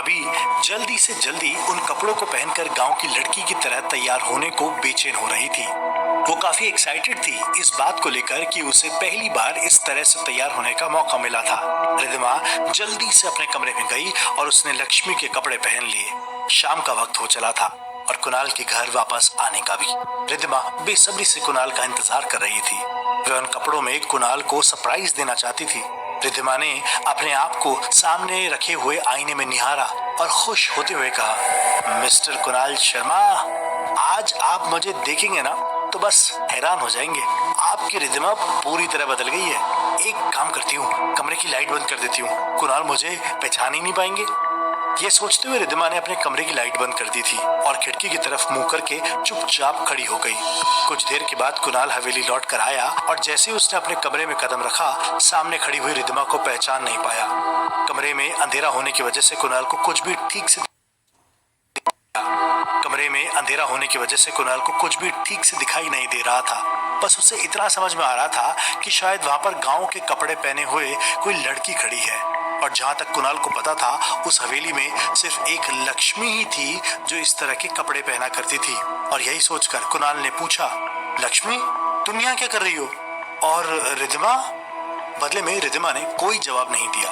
भी जल्दी से जल्दी उन कपड़ों को पहनकर गांव की लड़की की तरह तैयार होने को बेचैन हो रही थी। वो काफी एक्साइटेड थी इस बात को लेकर कि उसे पहली बार इस तरह से तैयार होने का मौका मिला था। रिद्धिमा जल्दी से अपने कमरे में गई और उसने लक्ष्मी के कपड़े पहन लिए। शाम का वक्त हो चला था और कुणाल के घर वापस आने का भी। रिद्धिमा बेसब्री से कुणाल का इंतजार कर रही थी। वह उन कपड़ों में कुणाल को सरप्राइज देना चाहती थी। रिद्धिमा ने अपने आप को सामने रखे हुए आईने में निहारा और खुश होते हुए कहा, मिस्टर कुणाल शर्मा, आज आप मुझे देखेंगे ना तो बस हैरान हो जाएंगे। आपकी रिद्धिमा पूरी तरह बदल गई है। एक काम करती हूँ, कमरे की लाइट बंद कर देती हूँ, कुणाल मुझे पहचान ही नहीं पाएंगे। ये सोचते हुए रिद्धिमा ने अपने कमरे की लाइट बंद कर दी थी और खिड़की की तरफ मुंह करके चुपचाप खड़ी हो गई। कुछ देर के बाद कुणाल हवेली लौट कर आया और जैसे ही उसने अपने कमरे में कदम रखा, सामने खड़ी हुई रिद्धिमा को पहचान नहीं पाया। कमरे में अंधेरा होने की वजह से कुणाल को कुछ भी ठीक से दिखाई नहीं दे रहा था। बस उसे इतना समझ में आ रहा था कि शायद वहां पर गांव के कपड़े पहने हुए कोई लड़की खड़ी है। और जहां तक कुणाल को पता था, उस हवेली में सिर्फ एक लक्ष्मी ही थी जो इस तरह के कपड़े पहना करती थी। और यही सोचकर कुणाल ने पूछा, लक्ष्मी, तुम यहाँ क्या कर रही हो? और रिद्धिमा? बदले में रिद्धिमा ने कोई जवाब नहीं दिया।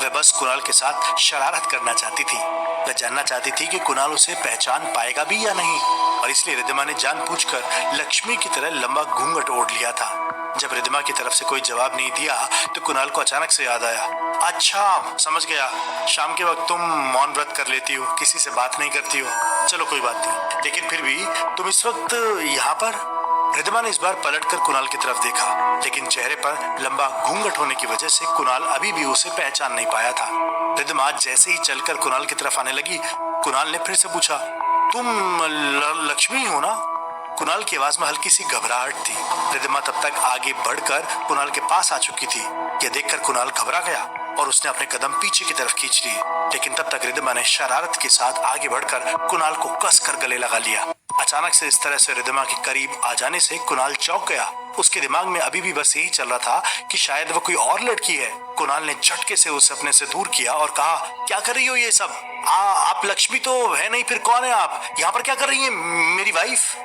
वह बस कुणाल के साथ शरारत करना चाहती थी। वह जानना चाहती थी कि कुणाल उसे पहचान पाएगा भी या नहीं, और इसलिए रिद्धिमा ने जानबूझकर लक्ष्मी की तरह लंबा घूंघट ओढ़ लिया था। जब रिद्धिमा की तरफ से कोई जवाब नहीं दिया तो कुणाल को अचानक से याद आया, अच्छा समझ गया, शाम के वक्त तुम मौन व्रत कर लेती हो, किसी से बात नहीं करती हो। चलो कोई बात नहीं, लेकिन फिर भी तुम इस वक्त यहाँ पर? रिद्धिमा ने इस बार पलटकर कुणाल की तरफ देखा, लेकिन चेहरे पर लंबा घूंघट होने की वजह से कुणाल अभी भी उसे पहचान नहीं पाया था। रिद्धिमा जैसे ही चलकर कुणाल की तरफ आने लगी, कुणाल ने फिर से पूछा, तुम लक्ष्मी हो ना? कुणाल की आवाज में हल्की सी घबराहट थी। रिद्धिमा तब तक आगे बढ़कर कुणाल के पास आ चुकी थी। यह देखकर कुणाल घबरा गया और उसने अपने कदम पीछे की तरफ खींच लिए, लेकिन तब तक रिद्धिमा ने शरारत के साथ आगे बढ़कर कुणाल को कसकर गले लगा लिया। अचानक से इस तरह से रिद्धिमा के करीब आ जाने से कुणाल चौंक गया। उसके दिमाग में अभी भी बस यही चल रहा था कि शायद वो कोई और लड़की है। कुणाल ने झटके से उसे अपने से दूर किया और कहा, क्या कर रही हो ये सब? आप लक्ष्मी तो है नहीं, फिर कौन है आप? यहाँ पर क्या कर रही है, मेरी वाइफ?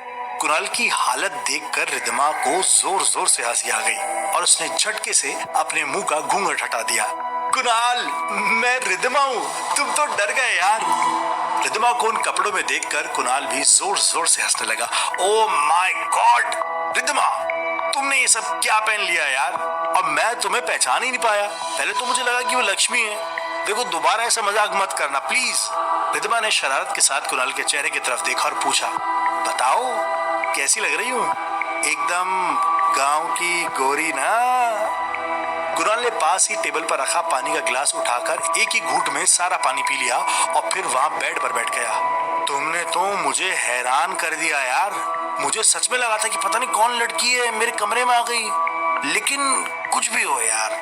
कुणाल की हालत देखकर रिद्धिमा को जोर जोर से हंसी आ गई और उसने झटके से अपने मुंह का घूंघट हटा दिया। कुणाल, मैं रिद्धिमा हूँ, तुम तो डर गए यार। रिद्धिमा को उन कपड़ों में देखकर कुणाल भी जोर जोर से हंसने लगा। ओ माय गॉड, रिद्धिमा, तुमने ये सब क्या पहन लिया यार? और मैं तुम्हें पहचान ही नहीं पाया। पहले तो मुझे लगा कि वो लक्ष्मी है। देखो, दोबारा ऐसा मजाक मत करना प्लीज। रिद्धिमा ने शरारत के साथ कुणाल के चेहरे की तरफ देखा और पूछा, बताओ कैसी लग रही हूँ? एकदम गांव की गोरी ना? कुणाल ने पास ही टेबल पर रखा पानी का गिलास उठाकर एक ही घूंट में सारा पानी पी लिया और फिर वहां बेड पर बैठ गया। तुमने तो मुझे हैरान कर दिया यार। मुझे सच में लगा था कि पता नहीं कौन लड़की है मेरे कमरे में आ गई, लेकिन कुछ भी हो यार,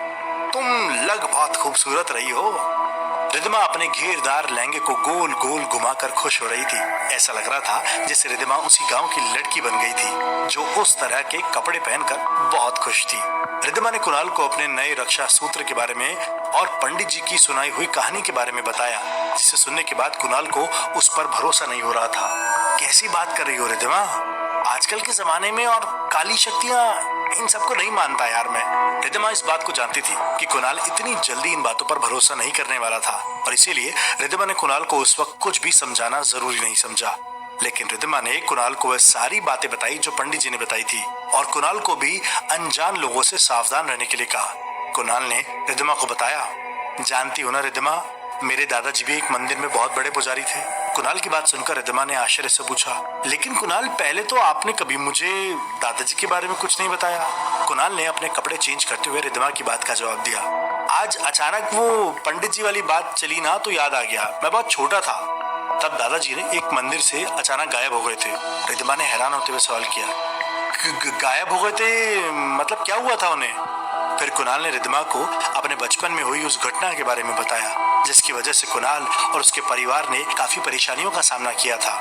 तुम लग बहुत खूबसूरत रही हो। रिद्धिमा अपने घेरदार लहंगे को गोल गोल घुमाकर खुश हो रही थी। ऐसा लग रहा था जैसे रिद्धिमा उसी गांव की लड़की बन गई थी जो उस तरह के कपड़े पहनकर बहुत खुश थी। रिद्धिमा ने कुणाल को अपने नए रक्षा सूत्र के बारे में और पंडित जी की सुनाई हुई कहानी के बारे में बताया, जिसे सुनने के बाद कुणाल को उस पर भरोसा नहीं हो रहा था। कैसी बात कर रही हो रिद्धिमा? आजकल के जमाने में और काली शक्तियां, इन सबको नहीं मानता यार मैं। रिद्धिमा इस बात को जानती थी कि कुणाल इतनी जल्दी इन बातों पर भरोसा नहीं करने वाला था और इसीलिए रिद्धिमा ने कुणाल को उस वक्त कुछ भी समझाना जरूरी नहीं समझा। लेकिन रिद्धिमा ने कुणाल को वह सारी बातें बताई जो पंडित जी ने बताई थी और कुणाल को भी अनजान लोगों से सावधान रहने के लिए कहा। कुणाल ने रिद्धिमा को बताया, जानती हो ना रिद्धिमा, मेरे दादाजी भी एक मंदिर में बहुत बड़े पुजारी थे। कुणाल की बात सुनकर रिद्धिमा ने आश्चर्य से पूछा, लेकिन कुणाल, पहले तो आपने कभी मुझे दादाजी के बारे में कुछ नहीं बताया। कुणाल ने अपने कपड़े चेंज करते हुए रिद्धिमा की बात का जवाब दिया। आज अचानक वो पंडित जी वाली बात चली ना तो याद आ गया। मैं बहुत छोटा था तब दादाजी ने एक मंदिर से अचानक गायब हो गए थे। रिद्धिमा ने हैरान होते हुए सवाल किया, गायब हो गए थे मतलब क्या हुआ था उन्हें? फिर कुणाल ने रिद्धिमा को अपने बचपन में हुई उस घटना के बारे में बताया, जिसकी वजह से कुणाल और उसके परिवार ने काफी परेशानियों का सामना किया था।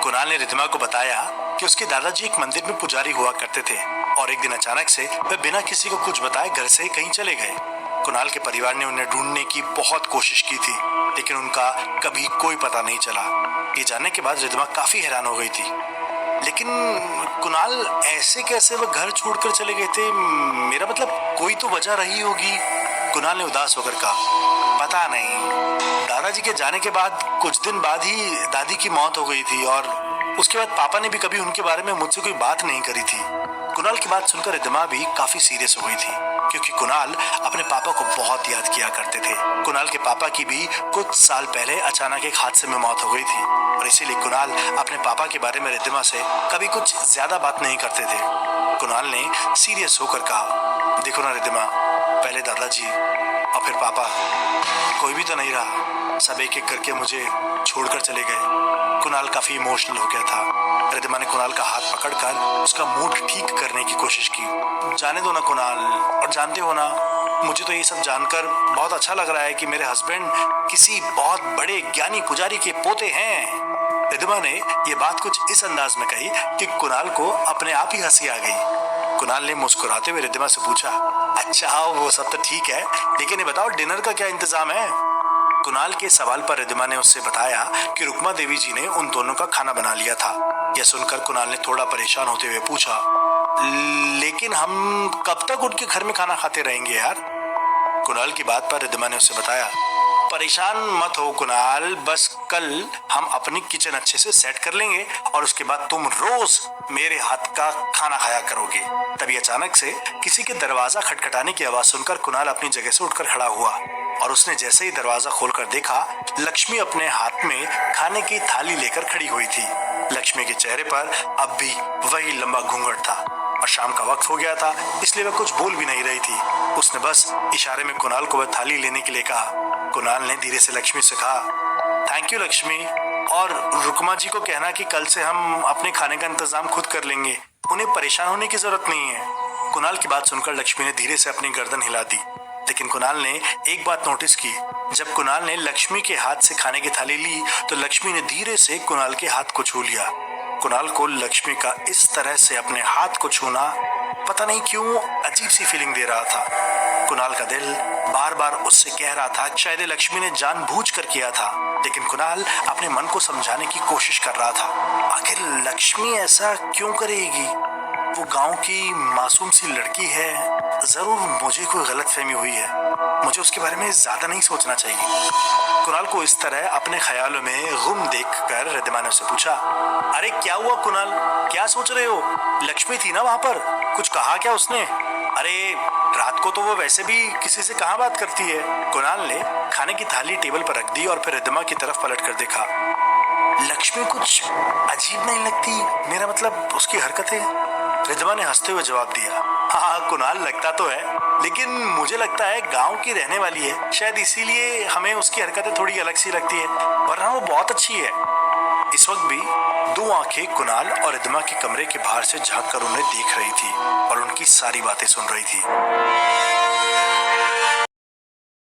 कुणाल ने रिद्धिमा को बताया कि उसके दादाजी एक मंदिर में पुजारी हुआ करते थे और एक दिन अचानक से वे बिना किसी को कुछ बताए घर से कहीं चले गए। कुणाल के परिवार ने उन्हें ढूंढने की बहुत कोशिश की थी, लेकिन उनका कभी कोई पता नहीं चला। ये जानने के बाद रिद्धिमा काफी हैरान हो गई थी। लेकिन कुणाल ऐसे कैसे वो घर छोड़कर चले गए थे? मेरा मतलब कोई तो वजह रही होगी। कुणाल ने उदास होकर कहा, पता नहीं। दादाजी के जाने के बाद कुछ दिन बाद ही दादी की मौत हो गई थी और उसके बाद पापा ने भी कभी उनके बारे में मुझसे कोई बात नहीं करी थी। कुणाल की बात सुनकर रिद्धिमा भी काफी सीरियस हो गई थी, क्योंकि कुणाल अपने पापा को बहुत याद किया करते थे। कुणाल के पापा की भी कुछ साल पहले अचानक एक हादसे में मौत हो गई थी और इसीलिए कुणाल अपने पापा के बारे में रिद्धिमा से कभी कुछ ज्यादा बात नहीं करते थे। कुणाल ने सीरियस होकर कहा, देखो ना रिद्धिमा, पहले दादाजी और फिर पापा, कोई भी तो नहीं रहा। सब एक एक करके मुझे छोड़कर चले गए। कुणाल काफी इमोशनल हो गया था। रिद्धिमा ने कुणाल का हाथ पकड़कर उसका मूड ठीक करने की कोशिश की। जाने दो ना कुणाल, और जानते हो ना, मुझे तो ये सब जानकर बहुत अच्छा लग रहा है कि मेरे हस्बैंड किसी बहुत बड़े ज्ञानी पुजारी के पोते हैं। रिद्धिमा ने ये बात कुछ इस अंदाज में कही कि कुणाल को अपने आप ही हंसी आ गई। कुणाल ने मुस्कुराते हुए रिद्धिमा से पूछा, अच्छा वो सब तो ठीक है, लेकिन ये बताओ डिनर का क्या इंतजाम है? कुणाल के सवाल पर रिद्धिमा ने उससे बताया कि रुक्मा देवी जी ने उन दोनों का खाना बना लिया था। यह सुनकर कुणाल ने थोड़ा परेशान होते हुए पूछा, लेकिन हम कब तक उनके घर में खाना खाते रहेंगे यार? कुणाल की बात पर रिद्धिमा ने उसे बताया, परेशान मत हो कुणाल, बस कल हम अपनी किचन अच्छे से सेट कर लेंगे और उसके बाद तुम रोज मेरे हाथ का खाना खाया करोगे। तभी अचानक से किसी के दरवाजा खटखटाने की आवाज सुनकर कुणाल अपनी जगह से उठकर खड़ा हुआ और उसने जैसे ही दरवाजा खोलकर देखा, लक्ष्मी अपने हाथ में खाने की थाली लेकर खड़ी हुई थी। लक्ष्मी के चेहरे पर अब भी वही लंबा घूंघट था और शाम का वक्त हो गया था, इसलिए वह कुछ बोल भी नहीं रही थी। उसने बस इशारे में कुणाल को वह थाली लेने के लिए कहा। कुणाल ने धीरे से लक्ष्मी से कहा, थैंक यू लक्ष्मी, और रुक्मा जी को कहना कि कल से हम अपने खाने का इंतजाम खुद कर लेंगे, उन्हें परेशान होने की जरूरत नहीं है। कुणाल की बात सुनकर लक्ष्मी ने धीरे से अपनी गर्दन हिला दी, लेकिन कुणाल ने एक बात नोटिस की। जब कुणाल ने लक्ष्मी के हाथ से खाने की थाली ली तो लक्ष्मी ने धीरे से कुणाल के हाथ को छू लिया। कुणाल को लक्ष्मी का इस तरह से अपने हाथ को छूना पता नहीं क्यों अजीब सी फीलिंग दे रहा था। कुणाल का दिल बार बार उससे कह रहा था शायद लक्ष्मी ने जानबूझकर किया था, लेकिन कुणाल अपने मन को समझाने की कोशिश कर रहा था। आखिर लक्ष्मी ऐसा क्यों करेगी? वो गांव की मासूम सी लड़की है, जरूर मुझे कोई गलतफहमी हुई है, मुझे उसके बारे में ज्यादा नहीं सोचना चाहिए। कुणाल को इस तरह अपने ख्यालों में गुम देखकर रिद्धिमा ने उससे पूछा, अरे क्या हुआ कुणाल, क्या सोच रहे हो? लक्ष्मी थी ना वहां पर, कुछ कहा क्या उसने? अरे रात को तो वो वैसे भी किसी से कहाँ बात करती है। कुणाल ने खाने की थाली टेबल पर रख दी और फिर रिद्धिमा की तरफ पलट कर देखा। लक्ष्मी कुछ अजीब नहीं लगती, मेरा मतलब उसकी हरकतें? रिद्धिमा ने हंसते हुए जवाब दिया, हाँ कुणाल लगता तो है, लेकिन मुझे लगता है गांव की रहने वाली है, शायद इसीलिए हमें उसकी हरकतें थोड़ी अलग सी लगती है, वरना वो बहुत अच्छी है। इस वक्त भी दो आंखें कुणाल और रिद्धिमा के कमरे के बाहर से झांक कर उन्हें देख रही थी और उनकी सारी बातें सुन रही थी।